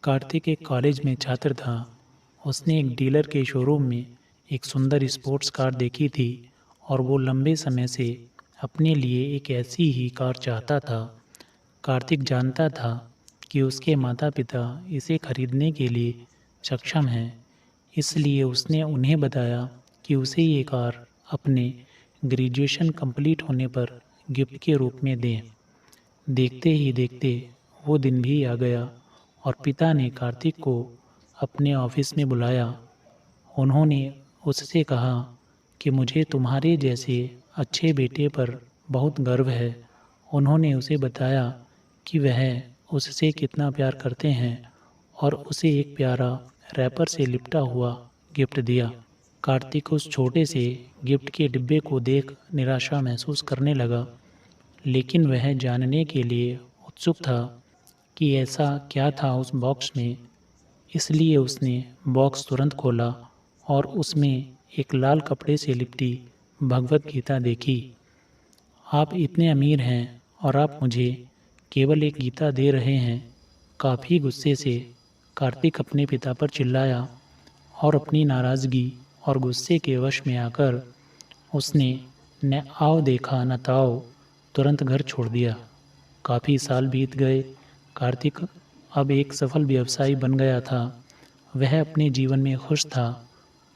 कार्तिक एक कॉलेज में छात्र था। उसने एक डीलर के शोरूम में एक सुंदर स्पोर्ट्स कार देखी थी और वो लंबे समय से अपने लिए एक ऐसी ही कार चाहता था। कार्तिक जानता था कि उसके माता पिता इसे खरीदने के लिए सक्षम हैं, इसलिए उसने उन्हें बताया कि उसे ये कार अपने ग्रेजुएशन कंप्लीट होने पर गिफ्ट के रूप में दें। देखते ही देखते वो दिन भी आ गया और पिता ने कार्तिक को अपने ऑफिस में बुलाया। उन्होंने उससे कहा कि मुझे तुम्हारे जैसे अच्छे बेटे पर बहुत गर्व है। उन्होंने उसे बताया कि वह उससे कितना प्यार करते हैं और उसे एक प्यारा रैपर से लिपटा हुआ गिफ्ट दिया। कार्तिक उस छोटे से गिफ्ट के डिब्बे को देख निराशा महसूस करने लगा, लेकिन वह जानने के लिए उत्सुक था कि ऐसा क्या था उस बॉक्स में। इसलिए उसने बॉक्स तुरंत खोला और उसमें एक लाल कपड़े से लिपटी भगवत गीता देखी। आप इतने अमीर हैं और आप मुझे केवल एक गीता दे रहे हैं। काफ़ी गुस्से से कार्तिक अपने पिता पर चिल्लाया और अपनी नाराज़गी और गुस्से के वश में आकर उसने न आओ देखा न ताओ तुरंत घर छोड़ दिया। काफ़ी साल बीत गए। कार्तिक अब एक सफल व्यवसायी बन गया था। वह अपने जीवन में खुश था।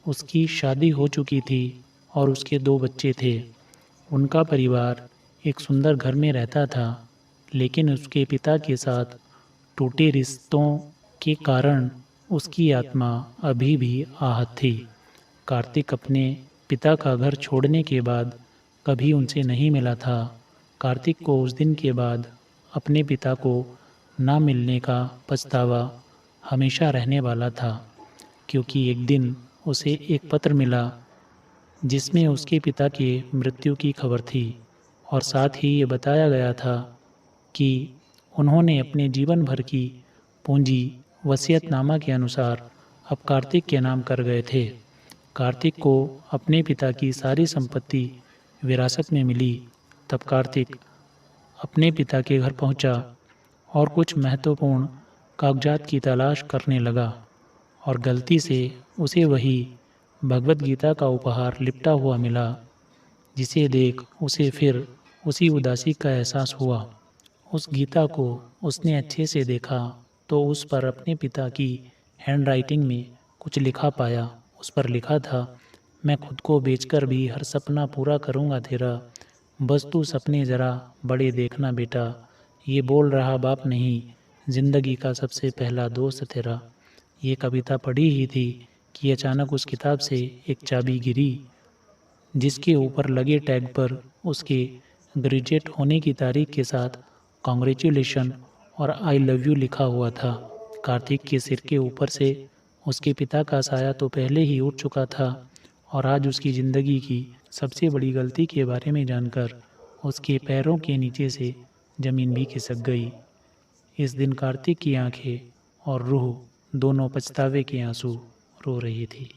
उसकी शादी हो चुकी थी और उसके 2 बच्चे थे। उनका परिवार एक सुंदर घर में रहता था, लेकिन उसके पिता के साथ टूटे रिश्तों के कारण उसकी आत्मा अभी भी आहत थी। कार्तिक अपने पिता का घर छोड़ने के बाद कभी उनसे नहीं मिला था। कार्तिक को उस दिन के बाद अपने पिता को ना मिलने का पछतावा हमेशा रहने वाला था, क्योंकि एक दिन उसे एक पत्र मिला जिसमें उसके पिता के मृत्यु की खबर थी और साथ ही ये बताया गया था कि उन्होंने अपने जीवन भर की पूंजी वसीयतनामा के अनुसार अब कार्तिक के नाम कर गए थे। कार्तिक को अपने पिता की सारी संपत्ति विरासत में मिली। तब कार्तिक अपने पिता के घर पहुंचा और कुछ महत्वपूर्ण कागजात की तलाश करने लगा और गलती से उसे वही भगवत गीता का उपहार लिपटा हुआ मिला, जिसे देख उसे फिर उसी उदासी का एहसास हुआ। उस गीता को उसने अच्छे से देखा तो उस पर अपने पिता की हैंडराइटिंग में कुछ लिखा पाया। उस पर लिखा था, मैं खुद को बेचकर भी हर सपना पूरा करूँगा तेरा, बस तू सपने ज़रा बड़े देखना बेटा। ये बोल रहा बाप नहीं, ज़िंदगी का सबसे पहला दोस्त तेरा। ये कविता पढ़ी ही थी कि अचानक उस किताब से एक चाबी गिरी, जिसके ऊपर लगे टैग पर उसके ग्रेजुएट होने की तारीख के साथ कॉन्ग्रेचुलेशन और आई लव यू लिखा हुआ था। कार्तिक के सिर के ऊपर से उसके पिता का साया तो पहले ही उठ चुका था और आज उसकी ज़िंदगी की सबसे बड़ी गलती के बारे में जानकर उसके पैरों के नीचे से ज़मीन भी खिसक गई। इस दिन कार्तिक की आंखें और रूह दोनों पछतावे के आंसू रो रही थी।